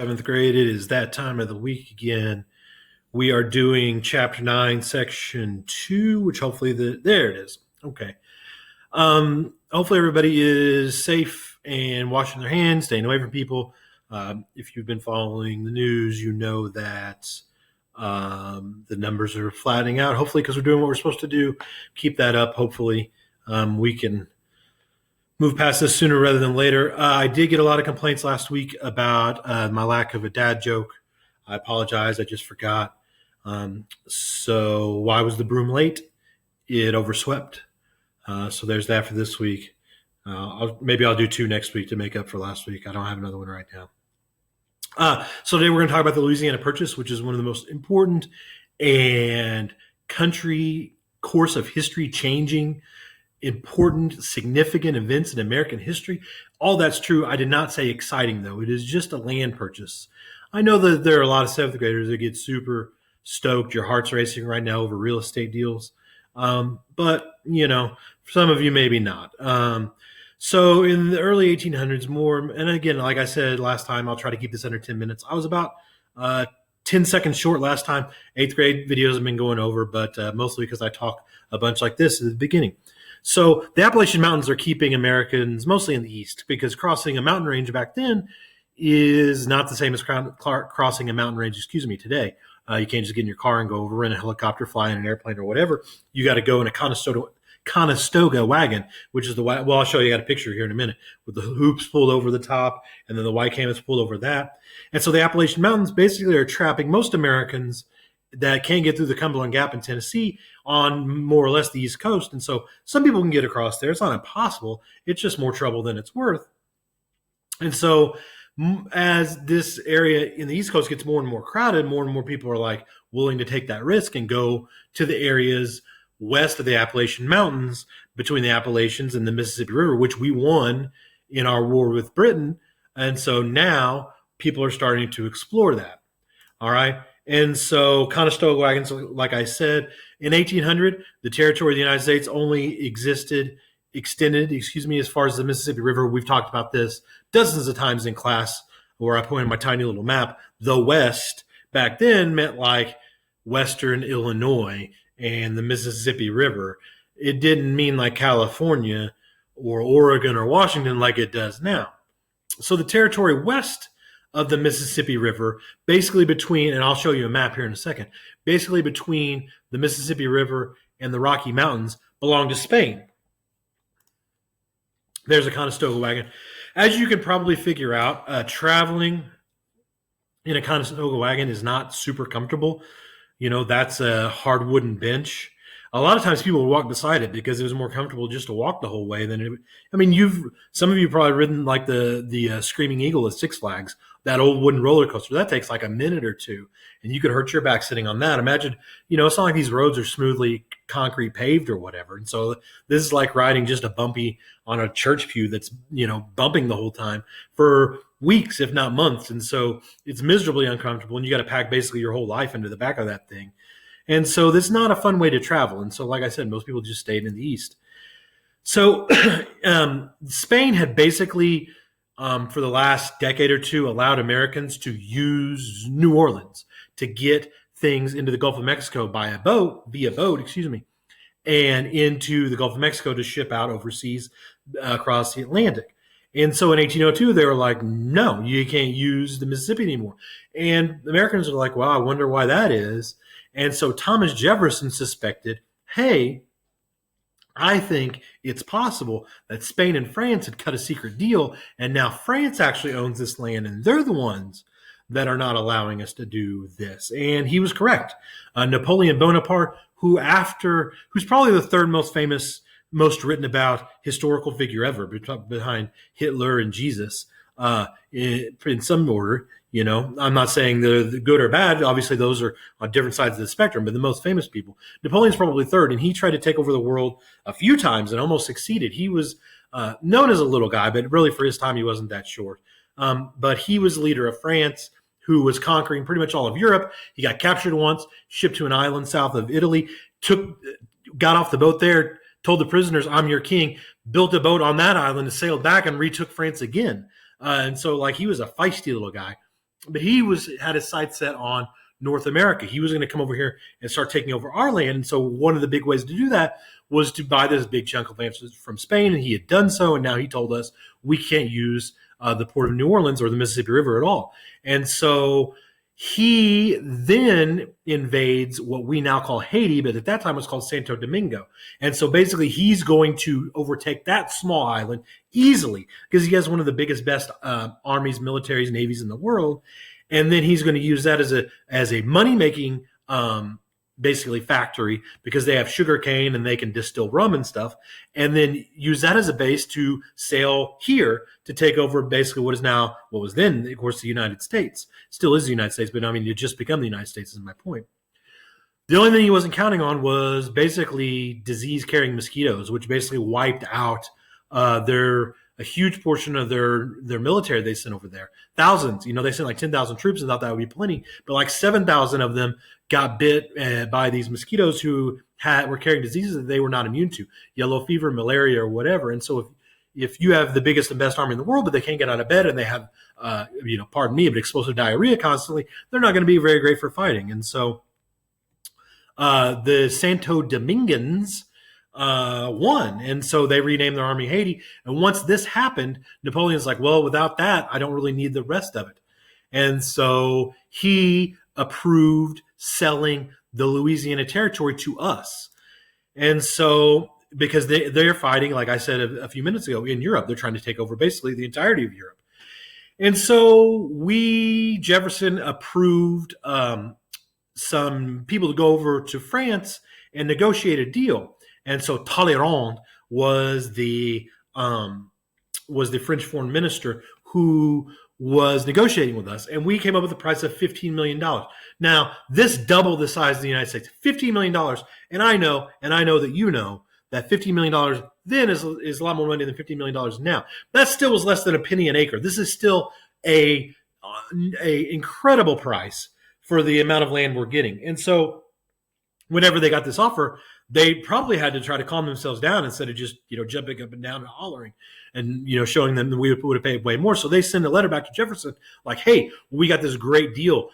Seventh grade, it is that time of the week again. We are doing chapter 9, section 2, which hopefully there it is. Okay. Hopefully everybody is safe and washing their hands, staying away from people. If you've been following the news, you know that the numbers are flattening out. Hopefully, because we're doing what we're supposed to do, keep that up. Hopefully, we can move past this sooner rather than later. I did get a lot of complaints last week about my lack of a dad joke. I apologize. I just forgot. So why was the broom late? It overswept. So there's that for this week. Maybe I'll do 2 next week to make up for last week. I don't have another one right now. So today we're going to talk about the Louisiana Purchase, which is one of the most important and country course of history changing important, significant events in American history. All that's true. I did not say exciting, though. It is just a land purchase. I know that there are a lot of seventh graders that get super stoked. Your heart's racing right now over real estate deals. But, for some of you, maybe not. So in the early 1800s, and again, like I said last time, I'll try to keep this under 10 minutes. I was about 10 seconds short last time. 8th grade videos have been going over, but mostly because I talk a bunch like this at the beginning. So the Appalachian Mountains are keeping Americans mostly in the east, because crossing a mountain range back then is not the same as crossing a mountain range, today. You can't just get in your car and go over in a helicopter, fly in an airplane or whatever. You got to go in a Conestoga wagon, which is well, I'll show you. I got a picture here in a minute with the hoops pulled over the top and then the white canvas pulled over that. And so the Appalachian Mountains basically are trapping most Americans that can't get through the Cumberland Gap in Tennessee on more or less the East Coast. And so some people can get across there. It's not impossible. It's just more trouble than it's worth. And so as this area in the East Coast gets more and more people are like willing to take that risk and go to the areas west of the Appalachian Mountains, between the Appalachians and the Mississippi River, which we won in our war with Britain. And so now people are starting to explore that. All right. And so Conestoga wagons, like I said, in 1800, the territory of the United States only extended, as far as the Mississippi River. We've talked about this dozens of times in class, where I pointed my tiny little map. The West back then meant like Western Illinois and the Mississippi River. It didn't mean like California or Oregon or Washington like it does now. So the territory west of the Mississippi River, basically between, and I'll show you a map here in a second, basically between the Mississippi River and the Rocky Mountains, belonged to Spain. There's a Conestoga wagon. As you can probably figure out, traveling in a Conestoga wagon is not super comfortable. That's a hard wooden bench. A lot of times people would walk beside it because it was more comfortable just to walk the whole way than it. Some of you probably ridden like the Screaming Eagle at Six Flags, that old wooden roller coaster. That takes like a minute or two, and you could hurt your back sitting on that. Imagine, it's not like these roads are smoothly concrete paved or whatever. And so this is like riding just a bumpy on a church pew that's, bumping the whole time for weeks, if not months. And so it's miserably uncomfortable, and you got to pack basically your whole life into the back of that thing. And so this is not a fun way to travel. And so, like I said, most people just stayed in the East. So Spain had basically, for the last decade or two, allowed Americans to use New Orleans to get things into the Gulf of Mexico via boat, and into the Gulf of Mexico to ship out overseas across the Atlantic. And so in 1802, they were like, no, you can't use the Mississippi anymore. And the Americans are like, well, I wonder why that is. And so Thomas Jefferson suspected, hey, I think it's possible that Spain and France had cut a secret deal, and now France actually owns this land, and they're the ones that are not allowing us to do this. And he was correct. Napoleon Bonaparte, who's probably the third most famous, most written about historical figure ever, behind Hitler and Jesus, in some order. I'm not saying the good or bad. Obviously, those are on different sides of the spectrum, but the most famous people. Napoleon's probably third, and he tried to take over the world a few times and almost succeeded. He was known as a little guy, but really for his time, he wasn't that short. But he was the leader of France, who was conquering pretty much all of Europe. He got captured once, shipped to an island south of Italy, got off the boat there, told the prisoners, I'm your king, built a boat on that island and sailed back and retook France again. And so he was a feisty little guy. but he had his sights set on North America. He was going to come over here and start taking over our land. And so one of the big ways to do that was to buy this big chunk of land from Spain, and he had done so. And now he told us we can't use the port of New Orleans or the Mississippi River at all. And so he then invades what we now call Haiti, but at that time it was called Santo Domingo. And so basically he's going to overtake that small island easily because he has one of the biggest, best armies, militaries, navies in the world. And then he's going to use that as a money-making basically factory because they have sugar cane and they can distill rum and stuff, and then use that as a base to sail here to take over basically what was then, of course, the United States. Still is the United States, but I mean, it just become the United States is my point. The only thing he wasn't counting on was basically disease-carrying mosquitoes, which basically wiped out a huge portion of their military they sent over there. Thousands, they sent like 10,000 troops and thought that would be plenty, but like 7,000 of them got bit by these mosquitoes who were carrying diseases that they were not immune to, yellow fever, malaria, or whatever. And so if you have the biggest and best army in the world, but they can't get out of bed and they have, pardon me, but explosive diarrhea constantly, they're not going to be very great for fighting. And so the Santo Domingans won. And so they renamed their army Haiti. And once this happened, Napoleon's like, well, without that, I don't really need the rest of it. And so he approved selling the Louisiana Territory to us. And so because they're fighting, like I said a few minutes ago, in Europe, they're trying to take over basically the entirety of Europe. And so Jefferson approved some people to go over to France and negotiate a deal. And so Talleyrand was the French foreign minister who was negotiating with us, and we came up with a price of $15 million. Now, this doubled the size of the United States, $15 million. And I know that you know that $15 million then is a lot more money than $15 million now. That still was less than a penny an acre. This is still a incredible price for the amount of land we're getting. And so whenever they got this offer, they probably had to try to calm themselves down instead of just, jumping up and down and hollering and, showing them that we would have paid way more. So they send a letter back to Jefferson like, hey, we got this great deal.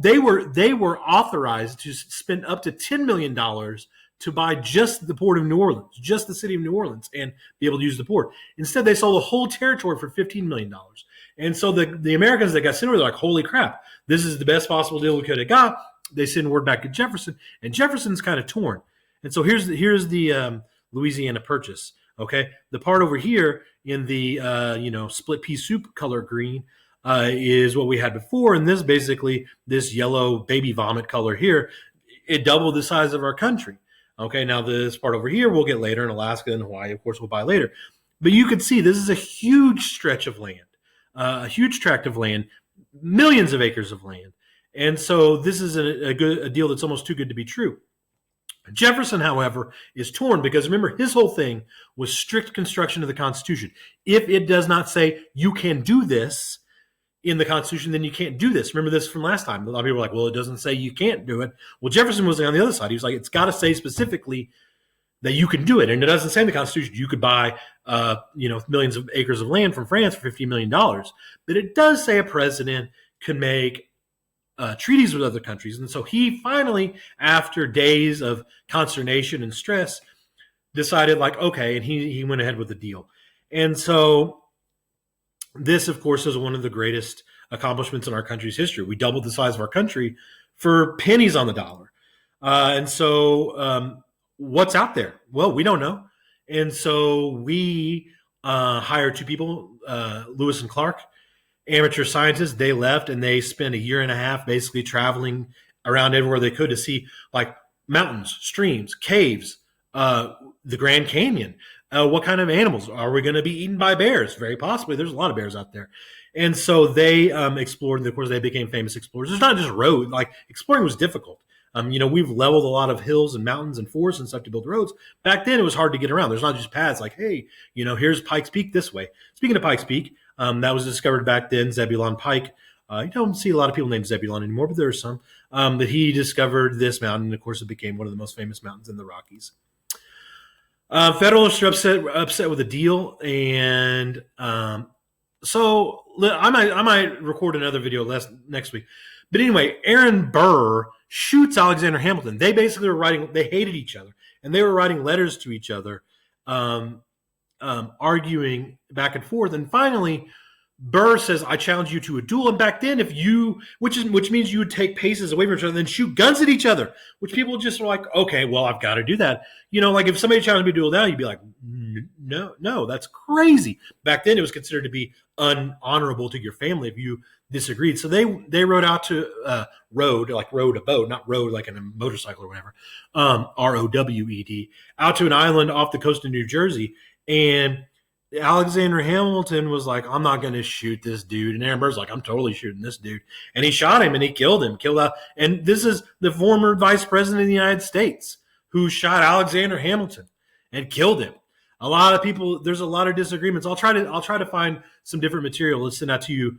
They were authorized to spend up to $10 million to buy just the port of New Orleans, just the city of New Orleans, and be able to use the port. Instead, they sold the whole territory for $15 million. And so the Americans that got sent over, they're like, holy crap, this is the best possible deal we could have got. They send word back to Jefferson, and Jefferson's kind of torn. And so here's the Louisiana Purchase. Okay, the part over here in the split pea soup color green is what we had before, and this yellow baby vomit color here, it doubled the size of our country. Okay, now this part over here we'll get later in Alaska and Hawaii, of course, we'll buy later. But you can see this is a huge stretch of land, a huge tract of land, millions of acres of land, and so this is a deal that's almost too good to be true. Jefferson, however, is torn because remember, his whole thing was strict construction of the Constitution. If it does not say you can do this in the Constitution, then you can't do this. Remember this from last time. A lot of people were like, well, it doesn't say you can't do it. Well, Jefferson was on the other side. He was like, it's got to say specifically that you can do it. And it doesn't say in the Constitution you could buy millions of acres of land from France for $15 million. But it does say a president could make treaties with other countries. And so he finally, after days of consternation and stress, decided like, okay, and he went ahead with the deal. And so this, of course, is one of the greatest accomplishments in our country's history. We doubled the size of our country for pennies on the dollar. And so what's out there? Well, we don't know. And so we hired two people, Lewis and Clark, amateur scientists. They left and they spent a year and a half basically traveling around everywhere they could to see like mountains, streams, caves, the Grand Canyon. What kind of animals are we going to be eaten by bears? Very possibly. There's a lot of bears out there. And so they explored, and of course they became famous explorers. It's not just road. Like exploring was difficult. We've leveled a lot of hills and mountains and forests and stuff to build roads. Back then it was hard to get around. There's not just paths like, hey, here's Pikes Peak this way. Speaking of Pikes Peak, that was discovered back then, Zebulon Pike. You don't see a lot of people named Zebulon anymore, but there are some. That he discovered this mountain, and of course it became one of the most famous mountains in the Rockies. Federalists are upset with the deal, and So I might record another video next week. But anyway, Aaron Burr shoots Alexander Hamilton. They basically were writing. They hated each other, and they were writing letters to each other, um, arguing back and forth. And finally, Burr says, "I challenge you to a duel." And back then, which means you would take paces away from each other and then shoot guns at each other, which people just are like, okay, well, I've got to do that. Like if somebody challenged me to a duel now, you'd be like, no, that's crazy. Back then, it was considered to be unhonorable to your family if you disagreed. So they rode out to rowed a boat, not rode like in a motorcycle or whatever, ROWED, out to an island off the coast of New Jersey, and Alexander Hamilton was like, I'm not going to shoot this dude. And Aaron Burr's like, I'm totally shooting this dude. And he shot him and he killed him. And this is the former vice president of the United States who shot Alexander Hamilton and killed him. There's a lot of disagreements. I'll try to find some different material. Let's send that to you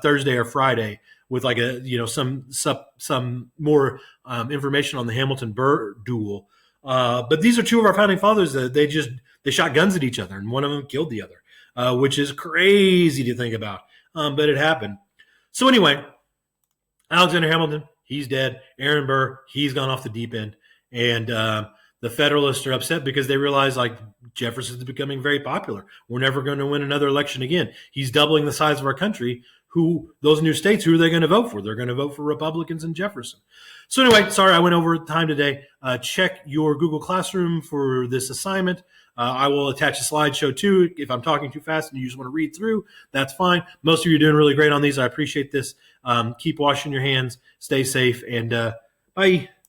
Thursday or Friday with like some more information on the Hamilton Burr duel. But these are two of our founding fathers that they shot guns at each other, and one of them killed the other, which is crazy to think about. But it happened. So anyway, Alexander Hamilton, he's dead. Aaron Burr, he's gone off the deep end. And the Federalists are upset because they realize like Jefferson's becoming very popular. We're never going to win another election again. He's doubling the size of our country. Those new states, who are they going to vote for? They're going to vote for Republicans and Jefferson. So anyway, sorry, I went over time today. Check your Google Classroom for this assignment. I will attach a slideshow too. If I'm talking too fast and you just want to read through, that's fine. Most of you are doing really great on these. I appreciate this. Keep washing your hands. Stay safe, and bye.